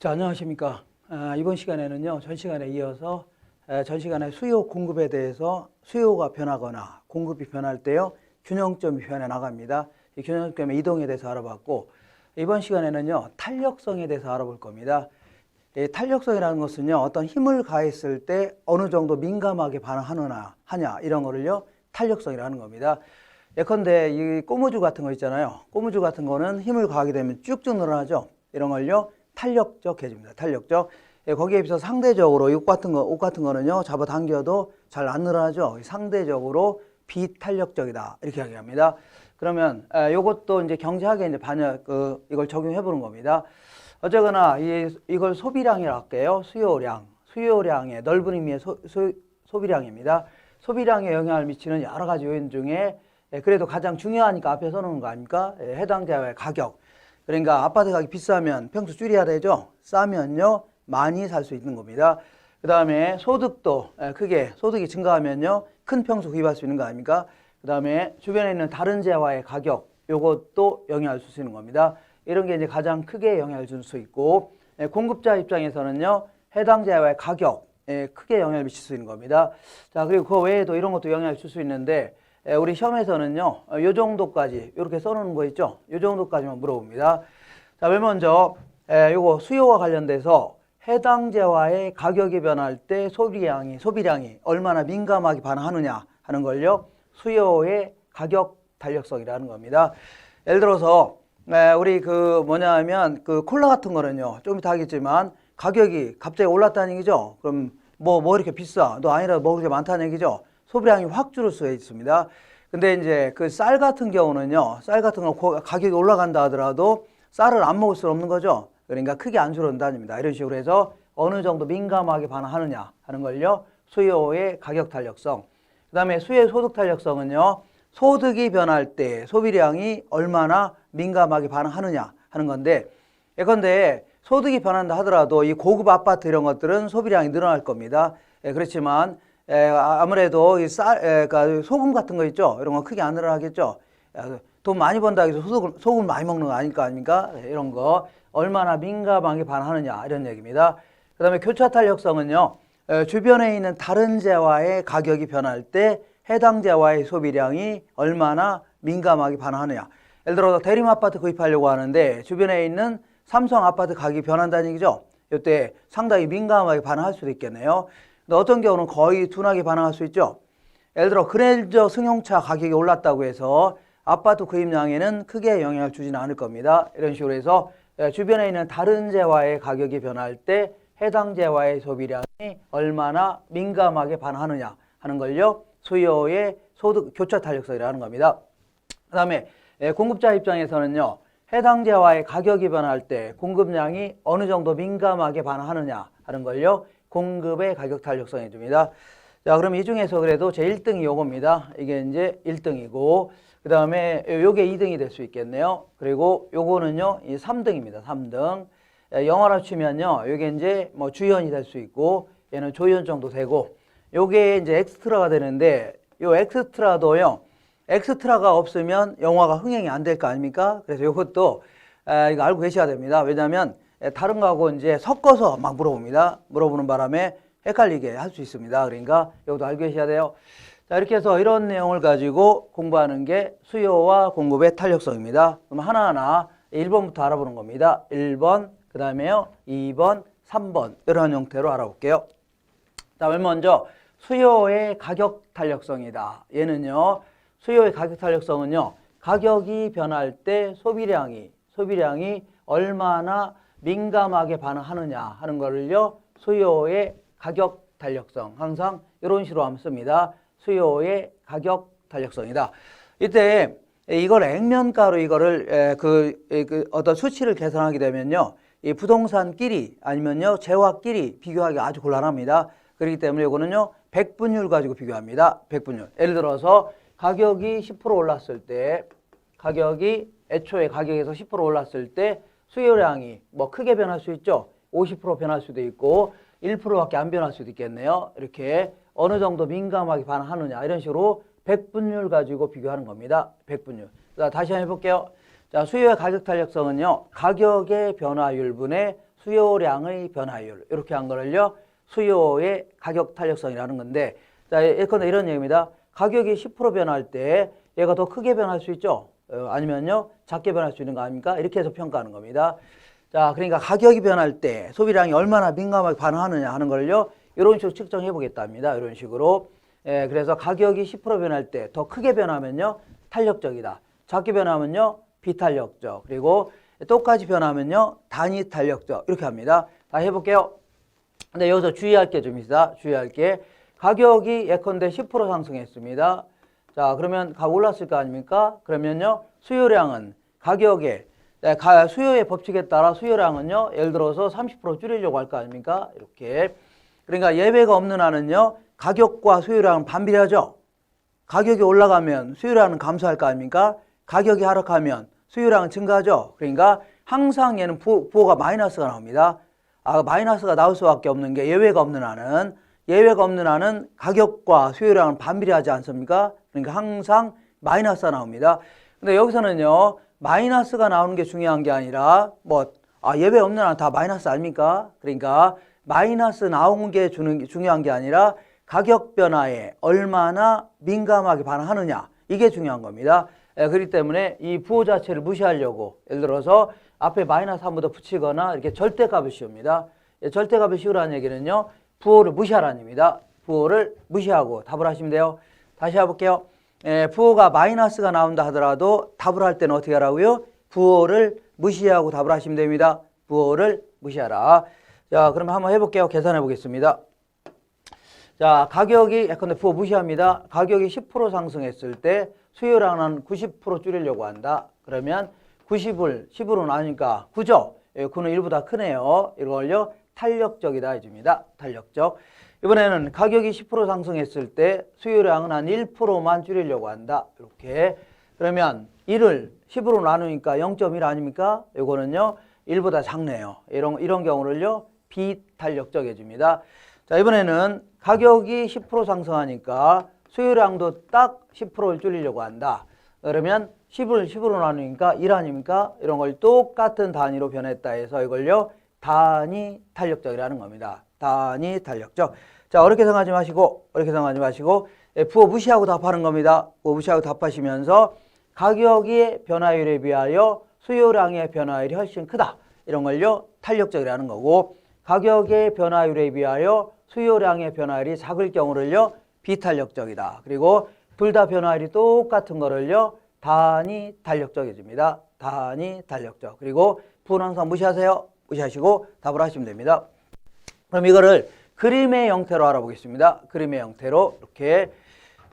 자, 안녕하십니까. 이번 시간에는요, 전 시간에 이어서 전 시간에 수요 공급에 대해서 수요가 변하거나 공급이 변할 때요, 균형점이 변해 나갑니다. 이 균형점의 이동에 대해서 알아봤고, 이번 시간에는요, 탄력성에 대해서 알아볼 겁니다. 이 탄력성이라는 것은요, 어떤 힘을 가했을 때 어느 정도 민감하게 반응하냐, 이런 거를요, 탄력성이라는 겁니다. 예컨대 이 고무줄 같은 거 있잖아요. 고무줄 같은 거는 힘을 가하게 되면 쭉쭉 늘어나죠. 이런 걸요, 탄력적 해줍니다. 탄력적. 예, 거기에 비해서 상대적으로 옷 같은 거는요, 잡아당겨도 잘 안 늘어나죠. 상대적으로 비탄력적이다. 이렇게 이야기합니다. 그러면 요것도 이제 경제학에 이제 이걸 적용해 보는 겁니다. 어쨌거나 이걸 소비량이라고 할게요. 수요량의 넓은 의미의 소비량입니다. 소비량에 영향을 미치는 여러 가지 요인 중에 그래도 가장 중요하니까 앞에 써놓은 거 아닙니까? 해당자의 가격. 그러니까 아파트 가격이 비싸면 평수 줄여야 되죠. 싸면요, 많이 살 수 있는 겁니다. 그 다음에 소득도 크게 소득이 증가하면요, 큰 평수 구입할 수 있는 거 아닙니까? 그 다음에 주변에 있는 다른 재화의 가격, 요것도 영향을 줄 수 있는 겁니다. 이런 게 이제 가장 크게 영향을 줄 수 있고, 공급자 입장에서는요, 해당 재화의 가격에 크게 영향을 미칠 수 있는 겁니다. 자, 그리고 그 외에도 이런 것도 영향을 줄 수 있는데, 우리 시험에서는요, 요 정도까지 이렇게 써놓은 거 있죠? 요 정도까지만 물어봅니다. 자, 맨 먼저 요거 수요와 관련돼서 해당 재화의 가격이 변할 때 소비량이 얼마나 민감하게 반응하느냐 하는 걸요, 수요의 가격 탄력성이라는 겁니다. 예를 들어서 우리 그 콜라 같은 거는요, 좀 이따 하겠지만 가격이 갑자기 올랐다는 얘기죠. 그럼 뭐 이렇게 비싸? 너 아니라 먹을 게 많다는 얘기죠. 소비량이 확 줄을 수 있습니다. 근데 이제 그 쌀 같은 경우는요, 쌀 같은 거 가격이 올라간다 하더라도 쌀을 안 먹을 수 없는 거죠. 그러니까 크게 안 줄어든다입니다. 이런 식으로 해서 어느 정도 민감하게 반응하느냐 하는 걸요, 수요의 가격 탄력성. 그 다음에 수요의 소득 탄력성은요, 소득이 변할 때 소비량이 얼마나 민감하게 반응하느냐 하는 건데, 예컨대 소득이 변한다 하더라도 이 고급 아파트 이런 것들은 소비량이 늘어날 겁니다. 그렇지만 아무래도 그러니까 소금 같은 거 있죠. 이런 거 크게 안 늘어나겠죠. 돈 많이 번다 해서 소금 많이 먹는 거 아닙니까? 이런 거 얼마나 민감하게 반응하느냐 이런 얘기입니다. 그 다음에 교차 탄력성은요, 주변에 있는 다른 재화의 가격이 변할 때 해당 재화의 소비량이 얼마나 민감하게 반응하느냐. 예를 들어서 대림 아파트 구입하려고 하는데 주변에 있는 삼성 아파트 가격이 변한다는 얘기죠. 이때 상당히 민감하게 반응할 수도 있겠네요. 근데 어떤 경우는 거의 둔하게 반응할 수 있죠. 예를 들어 그랜저 승용차 가격이 올랐다고 해서 아파트 구입량에는 크게 영향을 주지는 않을 겁니다. 이런 식으로 해서 주변에 있는 다른 재화의 가격이 변할 때 해당 재화의 소비량이 얼마나 민감하게 반응하느냐 하는 걸요, 수요의 소득 교차 탄력성이라는 겁니다. 그 다음에 공급자 입장에서는요, 해당 재화의 가격이 변할 때 공급량이 어느 정도 민감하게 반응하느냐 하는 걸요, 공급의 가격 탄력성해 줍니다. 자, 그럼 이 중에서 그래도 제 1등이 요겁니다. 이게 이제 1등이고, 그 다음에 요게 2등이 될 수 있겠네요. 그리고 요거는요, 이 3등입니다. 3등. 영어로 치면요, 요게 이제 뭐 주연이 될 수 있고, 얘는 조연 정도 되고, 요게 이제 엑스트라가 되는데, 요 엑스트라도요, 엑스트라가 없으면 영화가 흥행이 안 될 거 아닙니까? 그래서 요것도 이거 알고 계셔야 됩니다. 왜냐하면 다른 거하고 이제 섞어서 막 물어보는 바람에 헷갈리게 할 수 있습니다. 그러니까 이것도 알고 계셔야 돼요. 자, 이렇게 해서 이런 내용을 가지고 공부하는 게 수요와 공급의 탄력성입니다. 그럼 하나하나 1번부터 알아보는 겁니다. 1번, 그 다음에요 2번, 3번 이런 형태로 알아볼게요. 자, 맨 먼저 수요의 가격 탄력성이다. 얘는요, 수요의 가격 탄력성은요, 가격이 변할 때 소비량이 얼마나 민감하게 반응하느냐 하는 거를요, 수요의 가격 탄력성, 항상 이런 식으로 하면 씁니다. 수요의 가격 탄력성이다. 이때 이걸 액면가로 이거를 어떤 수치를 계산하게 되면요, 이 부동산끼리 아니면요 재화끼리 비교하기 아주 곤란합니다. 그렇기 때문에 이거는요 100분율 가지고 비교합니다. 100분율. 예를 들어서 가격이 10% 올랐을 때, 애초에 가격에서 10% 올랐을 때 수요량이 뭐 크게 변할 수 있죠. 50% 변할 수도 있고 1%밖에 안 변할 수도 있겠네요. 이렇게 어느 정도 민감하게 반응하느냐 이런 식으로 100분율 가지고 비교하는 겁니다. 100분율. 자, 다시 한번 해볼게요. 자, 수요의 가격 탄력성은요, 가격의 변화율분의 수요량의 변화율 이렇게 한 거를요 수요의 가격 탄력성이라는 건데, 자 예컨대 이런 얘기입니다. 가격이 10% 변할 때 얘가 더 크게 변할 수 있죠. 아니면요 작게 변할 수 있는 거 아닙니까? 이렇게 해서 평가하는 겁니다. 자 그러니까 가격이 변할 때 소비량이 얼마나 민감하게 반응하느냐 하는 걸요 이런 식으로 측정해 보겠답니다. 이런 식으로. 그래서 가격이 10% 변할 때 더 크게 변하면요 탄력적이다. 작게 변하면요 비탄력적. 그리고 똑같이 변하면요 단위 탄력적. 이렇게 합니다. 다 해볼게요. 근데 여기서 주의할 게 좀 있다. 주의할 게 가격이 예컨대 10% 상승했습니다. 자 그러면 올랐을 거 아닙니까? 그러면요 수요량은 가격에 수요의 법칙에 따라 수요량은요 예를 들어서 30% 줄이려고 할 거 아닙니까? 이렇게. 그러니까 예외가 없는 한은요 가격과 수요량은 반비례하죠. 가격이 올라가면 수요량은 감소할 거 아닙니까? 가격이 하락하면 수요량은 증가하죠. 그러니까 항상 얘는 부호가 마이너스가 나옵니다. 마이너스가 나올 수밖에 없는 게 예외가 없는 한은 가격과 수요량은 반비례하지 않습니까? 그러니까 항상 마이너스가 나옵니다. 근데 여기서는요 마이너스가 나오는 게 중요한 게 아니라 예외 없는 한은 다 마이너스 아닙니까? 그러니까 마이너스 나온 게 중요한 게 아니라 가격 변화에 얼마나 민감하게 반응하느냐 이게 중요한 겁니다. 그렇기 때문에 이 부호 자체를 무시하려고 예를 들어서 앞에 마이너스 한 번 더 붙이거나 이렇게 절대값을 씌웁니다. 절대값을 씌우라는 얘기는요 부호를 무시하라는 얘기입니다. 부호를 무시하고 답을 하시면 돼요. 다시 해볼게요. 부호가 마이너스가 나온다 하더라도 답을 할 때는 어떻게 하라고요? 부호를 무시하고 답을 하시면 됩니다. 부호를 무시하라. 자 그러면 한번 해볼게요. 계산해 보겠습니다. 자 가격이 예컨대 부호 무시합니다. 가격이 10% 상승했을 때 수요량은 90% 줄이려고 한다. 그러면 90을 10으로 나누니까 9죠. 9는 1보다 크네요. 이걸요 탄력적이다 해줍니다. 탄력적. 이번에는 가격이 10% 상승했을 때 수요량은 한 1%만 줄이려고 한다. 이렇게. 그러면 1을 10으로 나누니까 0.1 아닙니까? 이거는요 1보다 작네요. 이런 경우를요 비탄력적 해줍니다. 자 이번에는 가격이 10% 상승하니까 수요량도 딱 10%를 줄이려고 한다. 그러면 10을 10으로 나누니까 1 아닙니까? 이런 걸 똑같은 단위로 변했다 해서 이걸요 단위 탄력적이라는 겁니다. 단위 탄력적. 자 어렵게 생각하지 마시고 부호 무시하고 답하는 겁니다. 부호 무시하고 답하시면서 가격의 변화율에 비하여 수요량의 변화율이 훨씬 크다. 이런 걸요 탄력적이라는 거고, 가격의 변화율에 비하여 수요량의 변화율이 작을 경우를요 비탄력적이다. 그리고 둘 다 변화율이 똑같은 거를요 단위 탄력적이집니다. 단위 탄력적. 그리고 부호는 항상 무시하세요. 무시하시고 답을 하시면 됩니다. 그럼 이거를 그림의 형태로 알아보겠습니다. 그림의 형태로 이렇게.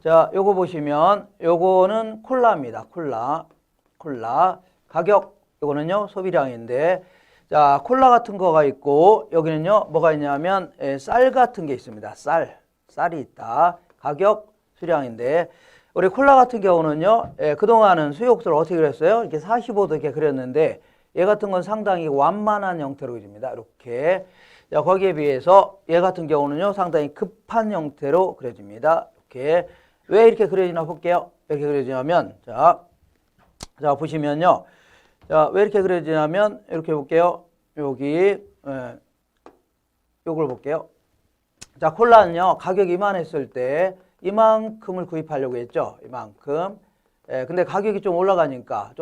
자 요거 보시면 요거는 콜라입니다. 콜라 가격 요거는요 소비량인데, 자 콜라 같은 거가 있고 여기는요 뭐가 있냐면 쌀 같은 게 있습니다. 쌀이 있다. 가격 수량인데, 우리 콜라 같은 경우는요 그동안은 수요국수를 어떻게 그렸어요? 이렇게 45도 이렇게 그렸는데 얘 같은 건 상당히 완만한 형태로 그립니다. 이렇게. 자 거기에 비해서 얘 같은 경우는요 상당히 급한 형태로 그려집니다. 이렇게. 왜 이렇게 그려지나 볼게요. 이렇게 그려지냐면 자 보시면요. 자, 왜 이렇게 그려지냐면 이렇게 볼게요. 여기 요걸 볼게요. 자, 콜라는요. 가격이 이만했을 때 이만큼을 구입하려고 했죠. 이만큼. 근데 가격이 좀 올라가니까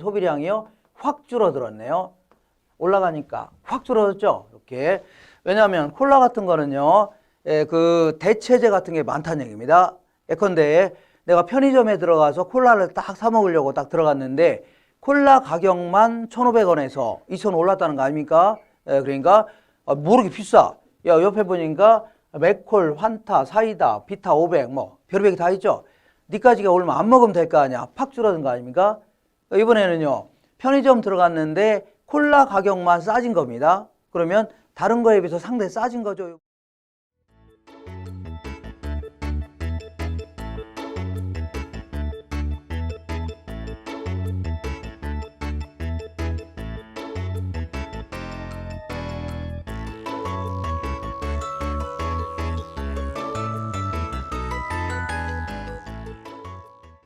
소비량이요. 확 줄어들었네요. 올라가니까 확 줄어들었죠. 이렇게. 왜냐하면 콜라 같은 거는요. 그 대체재 같은 게 많다는 얘기입니다. 예컨대 내가 편의점에 들어가서 콜라를 딱 사 먹으려고 딱 들어갔는데 콜라 가격만 1,500원에서 2,000원 올랐다는 거 아닙니까? 그러니까 모르게 비싸. 야 옆에 보니까 맥콜, 환타, 사이다, 비타 500 뭐 별의별 게 다 있죠. 니까지가 오르면 안 먹으면 될 거 아니야. 팍 줄어든 거 아닙니까? 이번에는요 편의점 들어갔는데 콜라 가격만 싸진 겁니다. 그러면 다른 거에 비해서 상당히 싸진 거죠.